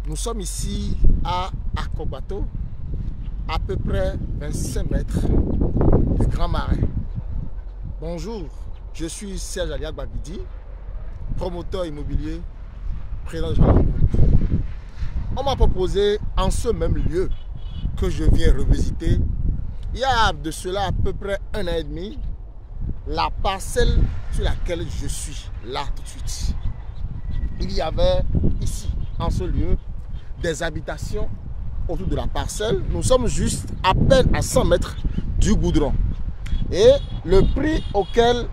Nous sommes ici à Akobato, à peu près 25 mètres du Grand Marais. Bonjour, je suis Serge Aliak Babidi, promoteur immobilier, président de Jean Group. On m'a proposé en ce même lieu que je viens revisiter, il y a de cela à peu près 1 an et demi, la parcelle sur laquelle je suis là tout de suite. Il y avait ici, en ce lieu, des habitations autour de la parcelle. Nous sommes juste à peine à 100 mètres du goudron. Et le prix auquel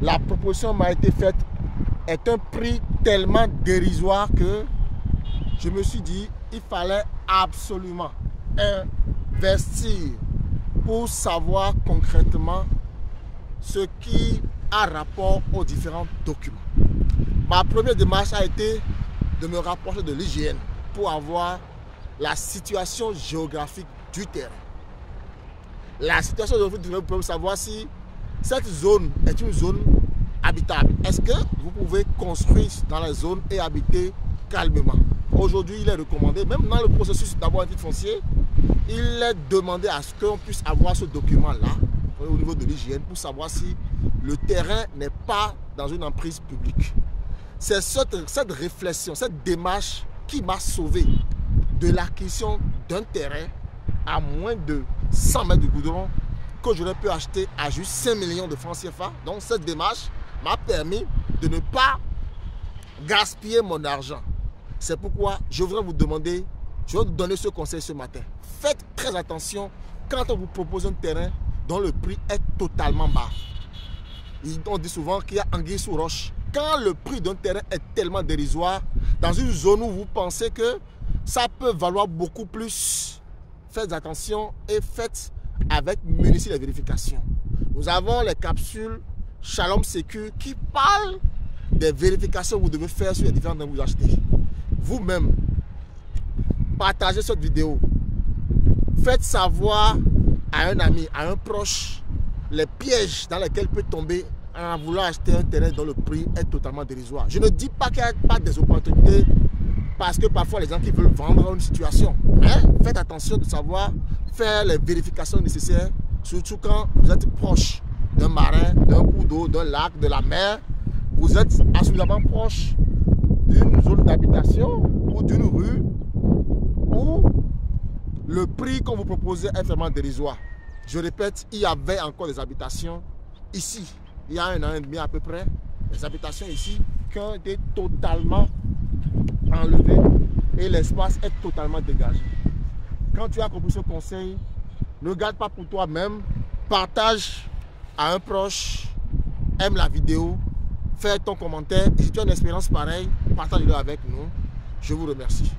la proposition m'a été faite est un prix tellement dérisoire que je me suis dit il fallait absolument investir pour savoir concrètement ce qui a rapport aux différents documents. Ma première démarche a été de me rapprocher de l'IGN pour avoir la situation géographique du terrain. La situation géographique du terrain pour savoir si cette zone est une zone habitable. Est-ce que vous pouvez construire dans la zone et habiter calmement? Aujourd'hui, il est recommandé, même dans le processus d'avoir un titre foncier, il est demandé à ce qu'on puisse avoir ce document-là au niveau de l'IGN pour savoir si le terrain n'est pas dans une emprise publique. C'est cette réflexion, cette démarche qui m'a sauvé de l'acquisition d'un terrain à moins de 100 mètres de goudron que j'aurais pu acheter à juste 5 millions de francs CFA. Donc cette démarche m'a permis de ne pas gaspiller mon argent. C'est pourquoi je voudrais vous demander, je vais vous donner ce conseil ce matin. Faites très attention quand on vous propose un terrain dont le prix est totalement bas. On dit souvent qu'il y a anguille sous roche. Quand le prix d'un terrain est tellement dérisoire, dans une zone où vous pensez que ça peut valoir beaucoup plus, faites attention et faites avec munici les vérifications. Nous avons les capsules Shalom Sécu qui parlent des vérifications que vous devez faire sur les différents que vous achetez. Vous-même, partagez cette vidéo. Faites savoir à un ami, à un proche, les pièges dans lesquels peut tomber en voulant acheter un terrain dont le prix est totalement dérisoire. Je ne dis pas qu'il n'y a pas des opportunités parce que parfois les gens qui veulent vendre une situation. Mais faites attention de savoir faire les vérifications nécessaires, surtout quand vous êtes proche d'un marin, d'un cours d'eau, d'un lac, de la mer. Vous êtes suffisamment proche d'une zone d'habitation ou d'une rue où le prix qu'on vous propose est vraiment dérisoire. Je répète, il y avait encore des habitations ici. Il y a 1 an et demi à peu près, les habitations ici qui ont été totalement enlevées et l'espace est totalement dégagé. Quand tu as compris ce conseil, ne garde pas pour toi-même, partage à un proche, aime la vidéo, fais ton commentaire et si tu as une expérience pareille, partage-le avec nous. Je vous remercie.